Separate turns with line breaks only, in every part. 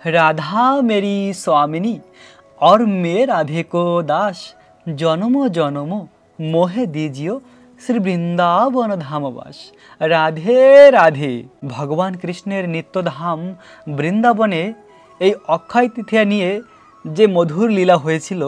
राधा मेरी स्वामिनी और मैं राधे को दास, जन्म जन्म मोहे दीजियो श्री বৃন্দাবন ধামবাস। রাধে রাধে। ভগবান কৃষ্ণের নিত্যধাম বৃন্দাবনে এই অক্ষয় তৃতীয়া নিয়ে যে মধুর লীলা হয়েছিল,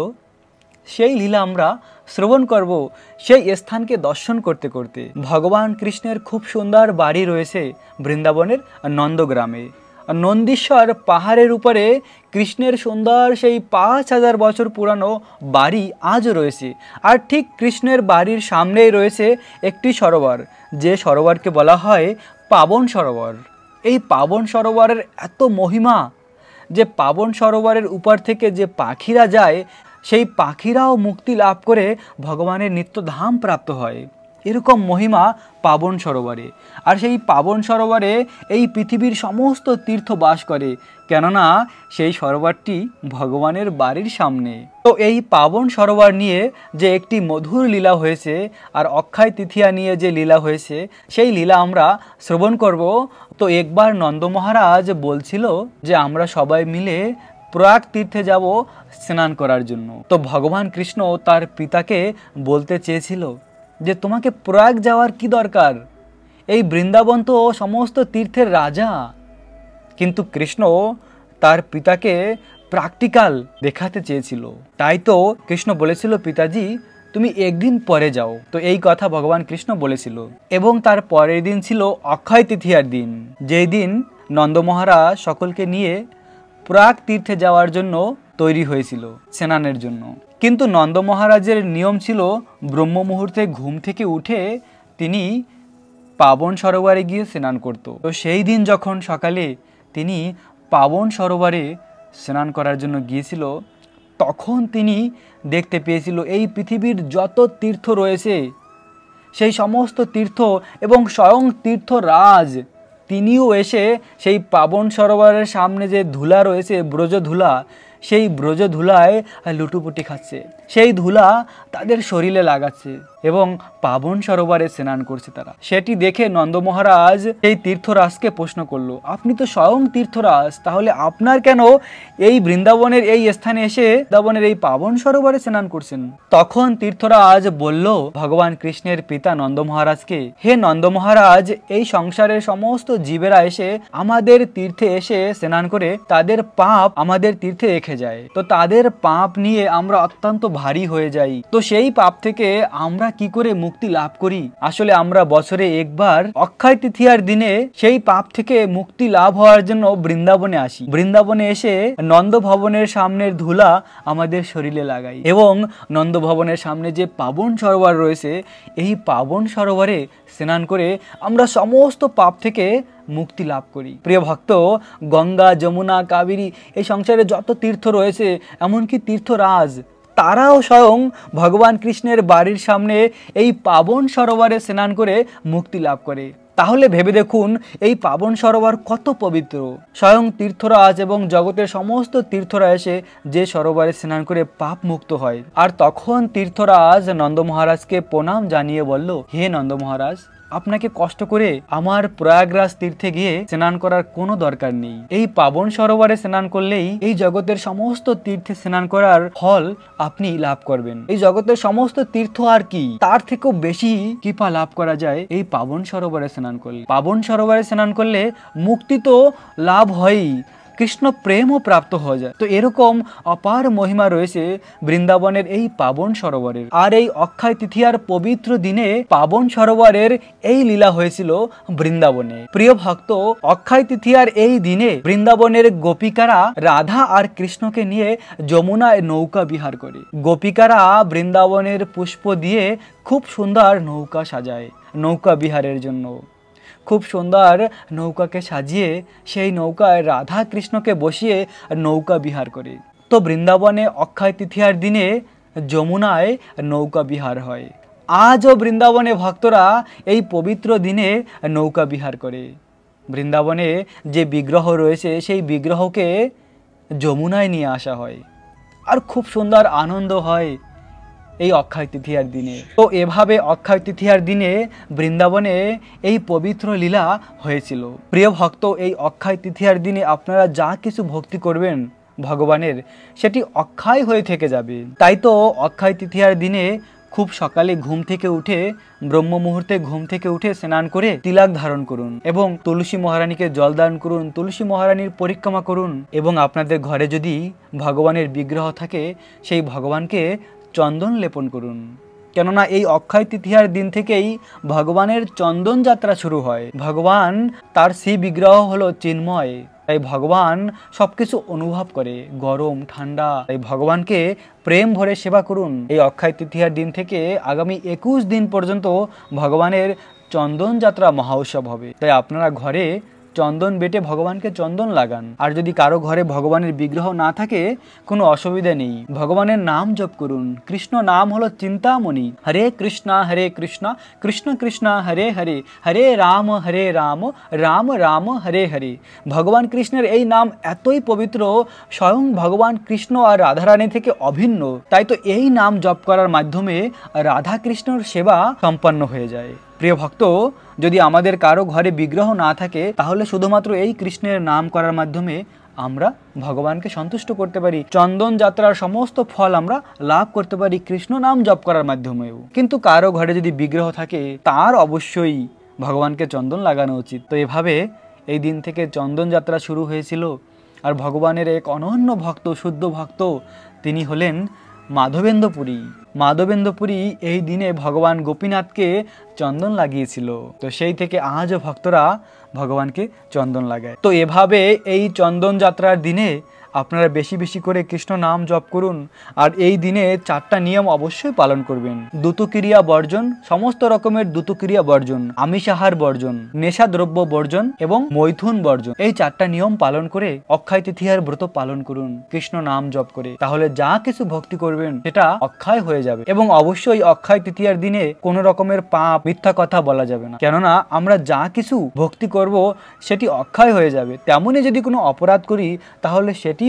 সেই লীলা আমরা শ্রবণ করব সেই স্থানকে দর্শন করতে করতে। ভগবান কৃষ্ণের খুব সুন্দর বাড়ি রয়েছে বৃন্দাবনের নন্দগ্রামে। নন্দীশ্বর পাহাড়ের উপরে কৃষ্ণের সুন্দর সেই 5000 বছর পুরানো বাড়ি আজও রয়েছে। আর ঠিক কৃষ্ণের বাড়ির সামনেই রয়েছে একটি সরোবর, যে সরোবরকে বলা হয় পাবন সরোবর। এই পাবন সরোবরের এত মহিমা যে পাবন সরোবরের উপর থেকে যে পাখিরা যায়, সেই পাখিরাও মুক্তি লাভ করে ভগবানের নিত্যধাম প্রাপ্ত হয়। এরকম মহিমা পাবন সরোবরে। আর সেই পাবন সরোবরে এই পৃথিবীর সমস্ত তীর্থ বাস করে, কেননা সেই সরোবরটি ভগবানের বাড়ির সামনে। তো এই পাবন সরোবর নিয়ে যে একটি মধুর লীলা হয়েছে, আর অক্ষয় তৃতীয়া নিয়ে যে লীলা হয়েছে, সেই লীলা আমরা শ্রবণ করব। তো একবার নন্দ মহারাজ বলছিল যে আমরা সবাই মিলে প্রয়াগ তীর্থে যাব স্নান করার জন্য। তো ভগবান কৃষ্ণ তার পিতাকে বলতে চেয়েছিল যে তোমাকে প্রয়াগ যাওয়ার কি দরকার, এই বৃন্দাবন তো সমস্ত তীর্থের রাজা। কিন্তু কৃষ্ণ তার পিতাকে প্র্যাকটিক্যাল দেখাতে চেয়েছিল। তাই তো কৃষ্ণ বলেছিল, পিতাজি তুমি একদিন পরে যাও। তো এই কথা ভগবান কৃষ্ণ বলেছিল। এবং তার পরের দিন ছিল অক্ষয় তৃতীয়ার দিন, যেই দিন নন্দ মহারাজ সকলকে নিয়ে প্রয়াগ তীর্থে যাওয়ার জন্য তৈরি হয়েছিল স্নানের জন্য। কিন্তু নন্দ মহারাজের নিয়ম ছিল ব্রহ্ম মুহূর্তে ঘুম থেকে উঠে তিনি পাবন সরোবরে গিয়ে স্নান করত। তো সেই দিন যখন সকালে তিনি পাবন সরোবরে স্নান করার জন্য গিয়েছিল, তখন তিনি দেখতে পেয়েছিল এই পৃথিবীর যত তীর্থ রয়েছে, সেই সমস্ত তীর্থ এবং স্বয়ং তীর্থরাজ তিনিও এসে সেই পাবন সরোবরের সামনে যে ধুলা রয়েছে, ব্রজ ধুলা, সেই ব্রজ ধুলায় লুটুপুটি খাচ্ছে, সেই ধুলা তাদের শরীরে লাগাচ্ছে এবং পাবন সরোবরে স্নান করছে তারা। সেটি দেখে নন্দ মহারাজ এই তীর্থরাজকে প্রশ্ন করলো, আপনি তো স্বয়ং তীর্থরাজ, তাহলে আপনার কেন এই বৃন্দাবনের এই স্থানে এসে বৃন্দাবনের এই পাবন সরোবরে স্নান করছেন? তখন তীর্থরাজ বলল ভগবান কৃষ্ণের পিতা নন্দ মহারাজকে, হে নন্দ মহারাজ, এই সংসারের সমস্ত জীবেরা এসে আমাদের তীর্থে এসে স্নান করে তাদের পাপ আমাদের তীর্থে রেখে যায়। তো তাদের পাপ নিয়ে আমরা অত্যন্ত ভারী হয়ে যাই। তো সেই পাপ থেকে আমরা কি করে মুক্তি লাভ করি? আসলে আমরা বছরে একবার অক্ষয় তৃতীয়ার দিনে সেই পাপ থেকে মুক্তি লাভ হওয়ার জন্য বৃন্দাবনে আসি। বৃন্দাবনে এসে নন্দ ভবনের সামনের ধুলা আমাদের শরীরে লাগাই এবং নন্দ ভবনের সামনে যে পাবন সরোবর রয়েছে, এই পাবন সরোবরে স্নান করে আমরা সমস্ত পাপ থেকে মুক্তি লাভ করি। প্রিয় ভক্ত, গঙ্গা, যমুনা, কাবেরী, এই সংসারে যত তীর্থ রয়েছে, এমনকি তীর্থরাজ, তারাও স্বয়ং ভগবান কৃষ্ণের বাড়ির সামনে এই পাবন সরোবরে স্নান করে মুক্তি লাভ করে। তাহলে ভেবে দেখুন এই পাবন সরোবর কত পবিত্র। স্বয়ং তীর্থরাজ এবং জগতের সমস্ত তীর্থরা এসে যে সরোবরে স্নান করে পাপ মুক্ত হয়। আর তখন তীর্থরাজ নন্দ মহারাজকে প্রণাম জানিয়ে বলল, হে নন্দ মহারাজ, আপনাকে কষ্ট করে আমার প্রয়াগরাজ তীর্থে গিয়ে স্নান করার কোনো দরকার নেই। এই পাবন সরোবরে স্নান করলেই এই জগতের সমস্ত তীর্থে স্নান করার ফল আপনি লাভ করবেন। এই জগতের সমস্ত তীর্থ আর কি, তার থেকেও বেশি কৃপা লাভ করা যায় এই পাবন সরোবরে স্নান করলে। পাবন সরোবরে স্নান করলে মুক্তি তো লাভ হয়ই, কৃষ্ণ প্রেমও প্রাপ্ত হয়ে যায়। তো এরকম অপার মহিমা রয়েছে বৃন্দাবনের এই পাবন সরোবরের। আর এই অক্ষয় তৃতীয়ার পবিত্র দিনে পাবন সরোবরের এই লীলা হয়েছিল বৃন্দাবনে। প্রিয় ভক্ত, অক্ষয় তৃতীয়ার এই দিনে বৃন্দাবনের গোপিকারা রাধা আর কৃষ্ণকে নিয়ে যমুনায় নৌকা বিহার করে। গোপিকারা বৃন্দাবনের পুষ্প দিয়ে খুব সুন্দর নৌকা সাজায় নৌকা বিহারের জন্য। খুব সুন্দর নৌকাকে সাজিয়ে সেই নৌকায় রাধা কৃষ্ণকে বসিয়ে নৌকা বিহার করে। তো বৃন্দাবনে অক্ষয় তৃতীয়ার দিনে যমুনায় নৌকা বিহার হয়। আজও বৃন্দাবনে ভক্তরা এই পবিত্র দিনে নৌকা বিহার করে। বৃন্দাবনে যে বিগ্রহ রয়েছে, সেই বিগ্রহকে যমুনায় নিয়ে আসা হয় আর খুব সুন্দর আনন্দ হয়। এই অক্ষয় তৃতীয়ার দিনে। তো এভাবে অক্ষয় তৃতীয়ার দিনে বৃন্দাবনে এই পবিত্র লীলা হয়েছিল। প্রিয় ভক্ত, এই অক্ষয় তৃতীয়ার দিনে আপনারা যা কিছু ভক্তি করবেন ভগবানের, সেটি অক্ষয় হয়ে থেকে যাবে। তাই তো অক্ষয় তৃতীয়ার দিনে খুব সকালে ঘুম থেকে উঠে, ব্রহ্ম মুহূর্তে ঘুম থেকে উঠে স্নান করে তিলক ধারণ করুন এবং তুলসী মহারানীকে জল দান করুন, তুলসী মহারানীর পরিক্রমা করুন এবং আপনাদের ঘরে যদি ভগবানের বিগ্রহ থাকে সেই ভগবানকে চন্দন লেপন করুন। কেননা এই অক্ষয় তৃতীয়ার দিন থেকেই ভগবানের চন্দন যাত্রা শুরু হয়। ভগবান, তার সেই বিগ্রহ হলো চিন্ময়, তাই ভগবান সবকিছু অনুভব করে, গরম ঠান্ডা। তাই ভগবানকে প্রেম ভরে সেবা করুন। এই অক্ষয় তৃতীয়ার দিন থেকে আগামী 21 দিন পর্যন্ত ভগবানের চন্দন যাত্রা মহোৎসব হবে। তাই আপনারা ঘরে চন্দন বেটে ভগবানকে চন্দন লাগান। আর যদি কারো ঘরে ভগবানের বিগ্রহ না থাকে, কোনো অসুবিধা নেই, ভগবানের নাম জপ করুন। কৃষ্ণ নাম হলো চিন্তামণি। হরে কৃষ্ণ কৃষ্ণ কৃষ্ণ হরে হরে, হরে রাম রাম রাম হরে হরে। ভগবান কৃষ্ণের এই নাম এতই পবিত্র, স্বয়ং ভগবান কৃষ্ণ আর রাধারানী থেকে অভিন্ন। তাই তো এই নাম জপ করার মাধ্যমে রাধা কৃষ্ণর সেবা সম্পন্ন হয়ে যায়। প্রিয় ভক্ত, যদি আমাদের কারো ঘরে বিগ্রহ না থাকে, তাহলে শুধুমাত্র এই কৃষ্ণের নাম করার মাধ্যমে আমরা ভগবানকে সন্তুষ্ট করতে পারি। চন্দন যাত্রার সমস্ত ফল আমরা লাভ করতে পারি কৃষ্ণ নাম জপ করার মাধ্যমেও। কিন্তু কারো ঘরে যদি বিগ্রহ থাকে, তার অবশ্যই ভগবানকে চন্দন লাগানো উচিত। তো এভাবে এই দিন থেকে চন্দন যাত্রা শুরু হয়েছিল। আর ভগবানের এক অনন্য ভক্ত, শুদ্ধ ভক্ত, তিনি হলেন মাধবেন্দ্র পুরী। মাধবেন্দ্র পুরী এই দিনে ভগবান গোপীনাথকে চন্দন লাগিয়েছিল। তো সেই থেকে আজও ভক্তরা ভগবানকে চন্দন লাগায়। তো এভাবে এই চন্দন যাত্রার দিনে আপনারা বেশি বেশি করে কৃষ্ণ নাম জপ করুন। আর এই দিনে 4টা নিয়ম অবশ্যই পালন করবেন। দ্রুতক্রিয়া বর্জন, সমস্ত রকমের দ্রুতক্রিয়া বর্জন, আমিষাহার বর্জন, নেশাদ্রব্য বর্জন এবং মৈথুন বর্জন। এই 4টা নিয়ম পালন করে অক্ষয় তৃতীয়ার ব্রত পালন করুন কৃষ্ণ নাম জপ করে। তাহলে যা কিছু ভক্তি করবেন সেটা অক্ষয় হয়ে যাবে। এবং অবশ্যই অক্ষয় তৃতীয়ার দিনে কোনো রকমের পাপ, মিথ্যা কথা বলা যাবে না। কেননা আমরা যা কিছু ভক্তি করব সেটি অক্ষয় হয়ে যাবে। তেমনি যদি কোনো অপরাধ করি, তাহলে সেটিও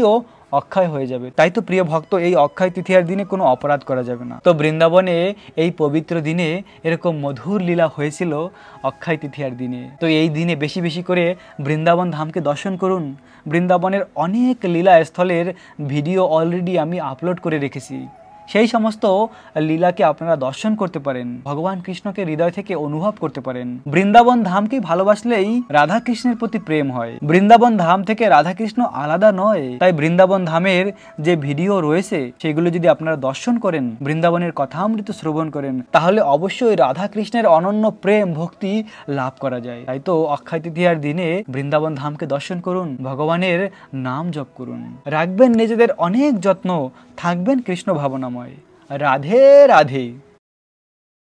অক্ষয় হয়ে যাবে। তাই তো প্রিয় ভক্ত, এই অক্ষয় তৃতীয়ার দিনে কোনো অপরাধ করা যাবে না। তো বৃন্দাবনে এই পবিত্র দিনে এরকম মধুর লীলা হয়েছিল অক্ষয় তৃতীয়ার দিনে। তো এই দিনে বেশি বেশি করে বৃন্দাবন ধামকে দর্শন করুন। বৃন্দাবনের অনেক লীলা স্থলের ভিডিও অলরেডি আমি আপলোড করে রেখেছি। সেই সমস্ত লীলাকে আপনারা দর্শন করতে পারেন, ভগবান কৃষ্ণকে হৃদয় থেকে অনুভব করতে পারেন। বৃন্দাবন ধামকে ভালোবাসলেই রাধা কৃষ্ণের প্রতি প্রেম হয়। বৃন্দাবন ধাম থেকে রাধা কৃষ্ণ আলাদা নয়। তাই বৃন্দাবন ধামের যে ভিডিও রয়েছে সেগুলো যদি আপনারা দর্শন করেন, বৃন্দাবনের কথামৃত শ্রবণ করেন, তাহলে অবশ্যই রাধা কৃষ্ণের অনন্য প্রেম ভক্তি লাভ করা যায়। তাই তো অক্ষয় তৃতীয়ার দিনে বৃন্দাবন ধামকে দর্শন করুন, ভগবানের নাম জপ করুন, রাখবেন নিজেদের অনেক যত্ন, থাকবেন কৃষ্ণ ভাবনাময়। রাধে রাধে।